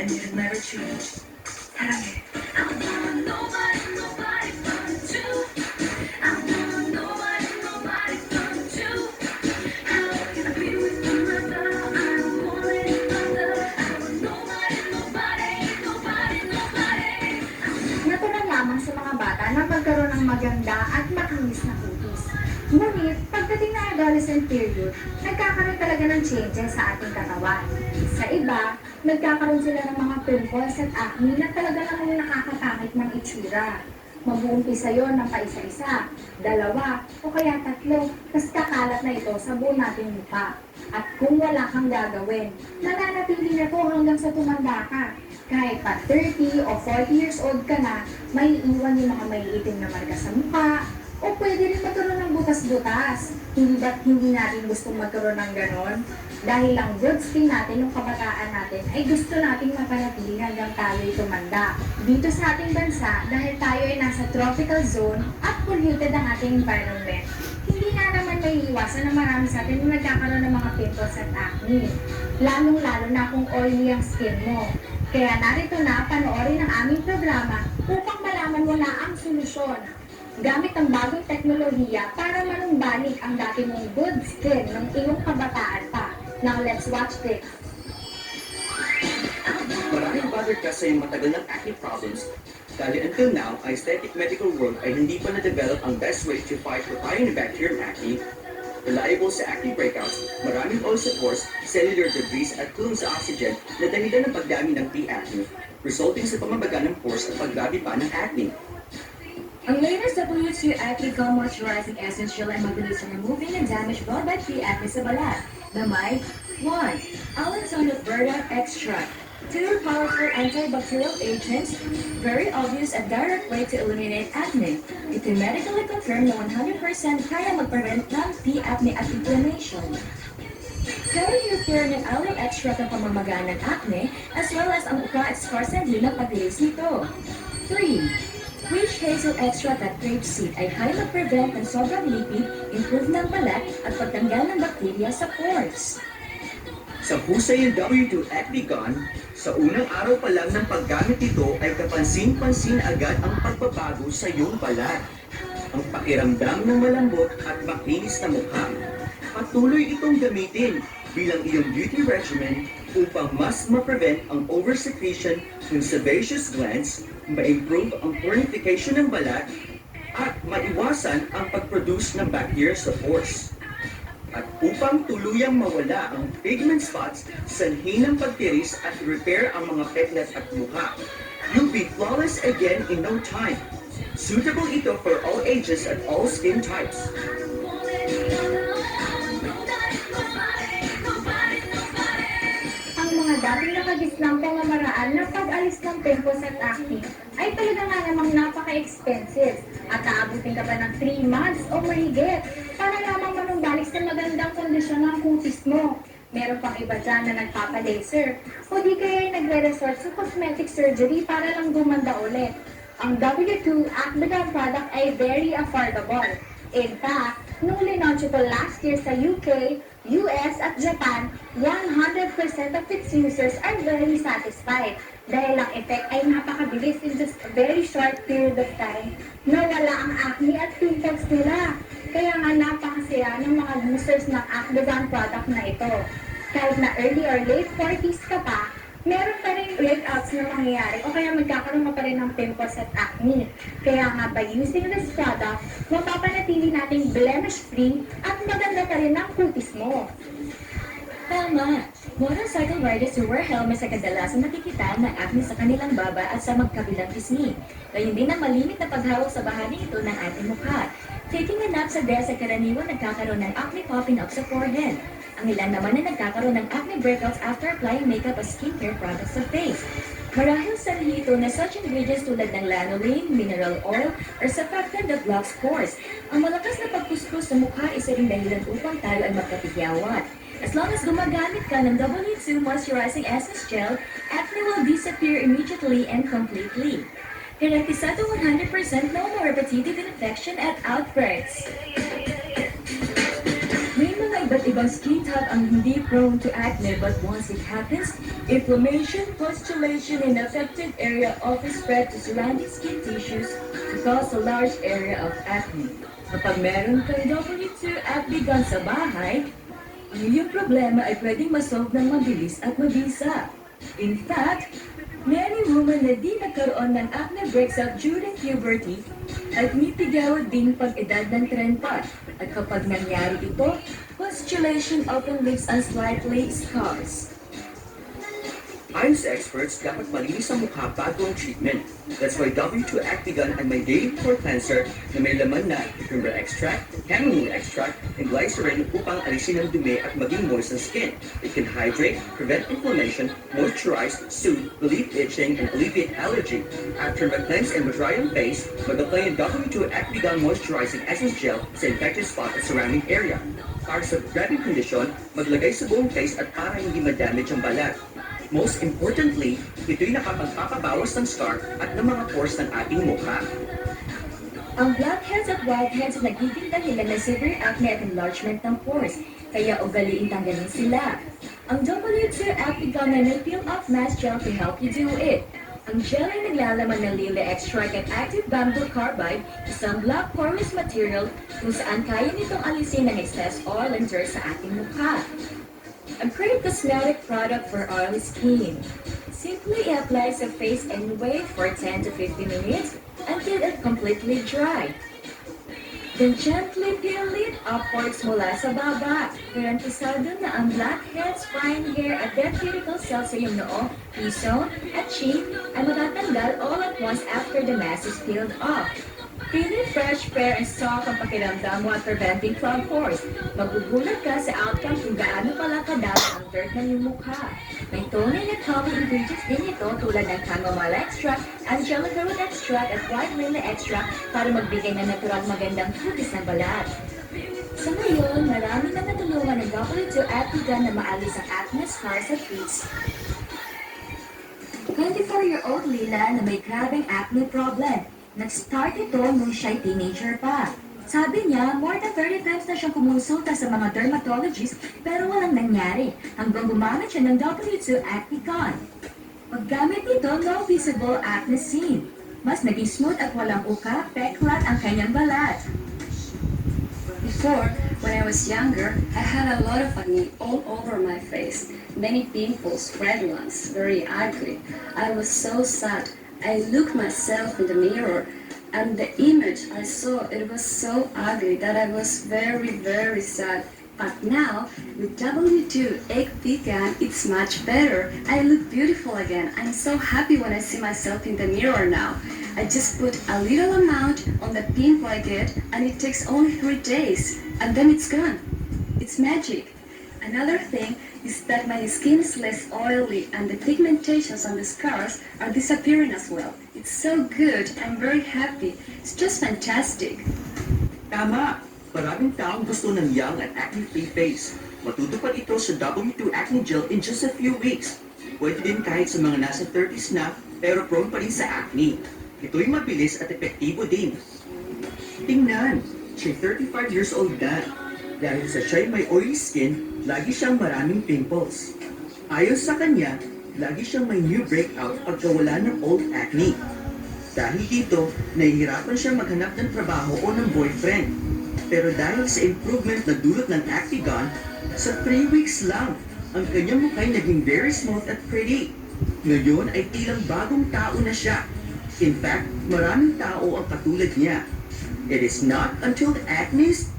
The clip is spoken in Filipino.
and you'll never change. 사랑해. I want nobody, nobody but you. I want nobody, nobody but you. How can I be with another? I don't want any other. I want nobody, nobody, nobody, nobody. Natural lamang sa mga bata na magkaroon ng maganda at makinis na kutis. Ngunit, pagdating na adolescent period, nagkakaroon talaga ng changes sa ating katawan. Sa iba, nagkakaroon sila ng mga pimples at acne na talaga namang nakakapangit ng itsura. Mag-uumpisa yon ng paisa-isa, dalawa, o kaya tatlo, tas kakalat na ito sa buong nating mukha. At kung wala kang gagawin, nananatili na to hanggang sa tumanda ka. Kahit pa 30 o 40 years old ka na, may iwan yung mga maiitim na marka sa mukha, o pwede rin magkaroon ng butas-butas. Hindi ba't hindi natin gustong magkaroon ng ganon? Dahil ang good skin natin, yung kabataan natin, ay gusto nating mapanatili hanggang tayo'y tumanda. Dito sa ating bansa, dahil tayo ay nasa tropical zone at polluted ang ating environment, hindi nga naman may iwasan na marami sa atin na nagkakaroon ng mga pimples at acne. Lalong-lalo na kung oily ang skin mo. Kaya narito na, panoorin ang aming programa upang malaman mo na ang solusyon. Gamit ang bagong teknolohiya para manumbalik ang dati mong good skin ng iyong kabataan pa. Now let's watch this. Maraming bothered ka sa iyong matagal ng acne problems dahil until now, ang aesthetic medical world ay hindi pa na-develop ang best way to fight for Cyanobacterium acne. Reliable sa acne breakouts, maraming oil pores, cellular debris at tulong sa oxygen na dahilan ng pagdami ng P-acne, resulting sa pamabaga ng pores at paglabi pa ng acne. Ang latest W2 Acne Gum Moisturizing Essence Gel ay mabilis sa removing ng damage brought by P-acne sa balat. Na may 1. Allantoin Verdant Extract. 2 powerful antibacterial agents, very obvious and direct way to eliminate acne. Ito medically confirmed na 100% kaya mag-prevent ng P-acne at inflammation. Carry your care ng aloe extract ang pamamagaan ng acne as well as ang uka at scars and ng pagdilis nito. 3. Witch hazel extract at grapeseed ay kaya mag-prevent ng sobrang lipid, improve ng balat at pagtanggal ng bakterya sa pores. Sa husay ng W2 Acne Gum, sa unang araw pa lang ng paggamit nito ay kapansin-pansin agad ang pagbabago sa iyong balat. Ang pakiramdam ng malambot at makinis na mukha. Patuloy itong gamitin bilang iyong beauty regimen upang mas ma-prevent ang oversecretion ng sebaceous glands, ma-improve ang purification ng balat, at maiwasan ang pag-produce ng bacteria sa pores. At upang tuluyang mawala ang pigment spots, sanhi ng pagtiris at repair ang mga peklat at mukha, you'll be flawless again in no time. Suitable ito for all ages and all skin types. Ang mga dating nakagislang pamamaraan ng pag-alis ng pimples at acne ay talaga nga namang napaka-expensive at aabutin ka pa ng 3 months o mahigit para lamang manumbalik sa magandang kondisyon ng kutis mo. Meron pang iba dyan na nagpapa-laser o di kaya nagre-resort sa cosmetic surgery para lang gumanda ulit. Ang W2 Acne Gum product ay very affordable. In fact, nung linunch ito last year sa UK, US at Japan, 100% of its users are very satisfied dahil ang effect ay napakabilis in just a very short period of time na wala ang acne at pimples nila. Kaya nga napakasaya ng mga users ng Acne Gum product na ito. Kahit na early or late 40s ka pa, meron pa rin breakouts na mangyayari o kaya magkakaroon mo pa rin ng pimples at acne. Kaya nga by using this product, mapapanatili nating blemish-free at maganda pa rin ang kutis mo. Tama! Motorcycle riders who wear helmets ay kadalasan nakikita ng acne sa kanilang baba at sa magkabilang pisngi. Gayun din ang malimit na paghawak sa bahagi ito ng ating mukha. Taking a nap sa desk ay karaniwan nagkakaroon ng acne popping up sa forehead. Ang ilan naman ay nagkakaroon ng acne breakouts after applying makeup o skincare products sa face. Marahil sanhi ito na such ingredients tulad ng lanolin, mineral oil, or surfactant that blocks pores. Ang malakas na pagkuskus sa mukha isa ring dahilan upang tayo ay magkapigyawat. As long as gumagamit ka ng W2 Moisturizing Essence Gel, acne will disappear immediately and completely. Garantisado 100% no more repetitive infection at outbreaks. May mga iba't ibang skin type ang hindi prone to acne, but once it happens, inflammation, pustulation in affected area often spread to surrounding skin tissues to cause a large area of acne. Kapag meron kang W2 acne gun sa bahay, ang iyong problema ay pwedeng masolve ng mabilis at mabisa. In fact, many women na di nagkaroon ng acne breaks out during puberty at nitigaw din pag-edad ng 30. At kapag nangyari ito, pustulation often leaves unsightly scars. Ayon sa experts, dapat malinis ang mukha bago ang treatment. That's why W2 Actigun ay may daily pore cleanser na may laman na cucumber extract, chamomile extract, and glycerin upang alisin ang dumi at maging moist ang skin. It can hydrate, prevent inflammation, moisturize, soothe, relieve itching, and alleviate allergy. After mag-cleanse and mag-dry ang face, mag-apply ang W2 Actigun Moisturizing Essence Gel sa infected spot at surrounding area. Para sa grabbing condition, maglagay sa buong face at para hindi madamage ang balat. Most importantly, ito'y nakapagpapabawas ng scar at ng mga pores ng ating mukha. Ang blackheads at whiteheads ay nagiging dahilan ng severe acne at enlargement ng pores, kaya ugaliin tanggalin sila. Ang W2 Actigun ay may peel-off mask gel to help you do it. Ang gel ay naglalaman ng lily extract at active bamboo carbide, isang black poreless material kung saan kaya nitong alisin ng excess oil and dirt sa ating mukha. A great cosmetic product for oily skin. Simply apply sa face and wait for 10 to 15 minutes until it completely dry. Then gently peel it upwards mula sa baba. Garantisado na ang blackheads, fine hair at dead cuticle cells sa iyong noo, T-zone at chin ay matatanggal all at once after the mask is peeled off. Feeling fresh, fair, and soft ang pakiramdam mo at preventing clogged pores. Magugulat ka sa outcome kung gaano pala kadami ang dirt ng iyong mukha. May toner at calming ingredients din ito tulad ng chamomile extract, angelica root extract, at white lily extract para magbigay ng natural magandang kutis ng balat. Sa ngayon, marami na natulungan ng W2 Actigun na maalis ang acne scars at feats. 24-year-old Lila na may grabing acne problem. Nag-start ito nung siya'y teenager pa. Sabi niya, more than 30 times na siyang kumonsulta sa mga dermatologist pero walang nangyari hanggang gumamit siya ng W2 Actigun. Paggamit nito, no visible acne seen. Mas naging smooth at walang uka, peklat ang kanyang balat. Before, when I was younger, I had a lot of acne all over my face. Many pimples, red ones, very ugly. I was so sad. I looked myself in the mirror and the image I saw, it was so ugly that I was very, very sad. But now, with W2 Actigun, it's much better. I look beautiful again. I'm so happy when I see myself in the mirror now. I just put a little amount on the pimple I get and it takes only 3 days and then it's gone. It's magic. Another thing is that my skin is less oily and the pigmentations on the scars are disappearing as well. It's so good. I'm very happy. It's just fantastic. Tama! Maraming taong gusto ng young at acne-free face. Matutupad ito sa W2 Acne Gel in just a few weeks. Pwede din kahit sa mga nasa 30s na pero prone pa rin sa acne. Ito'y mabilis at epektibo din. Tingnan! Siya'y 35 years old na. Dahil sa siya'y may oily skin, lagi siyang maraming pimples. Ayon sa kanya, lagi siyang may new breakout pagkawala ng old acne. Dahil dito, nahihirapan siyang maghanap ng trabaho o ng boyfriend. Pero dahil sa improvement na dulot ng Actigun, sa 3 weeks lang, ang kanyang mukha'y naging very smooth at pretty. Ngayon ay tilang bagong tao na siya. In fact, maraming tao ang katulad niya. It is not until the acne is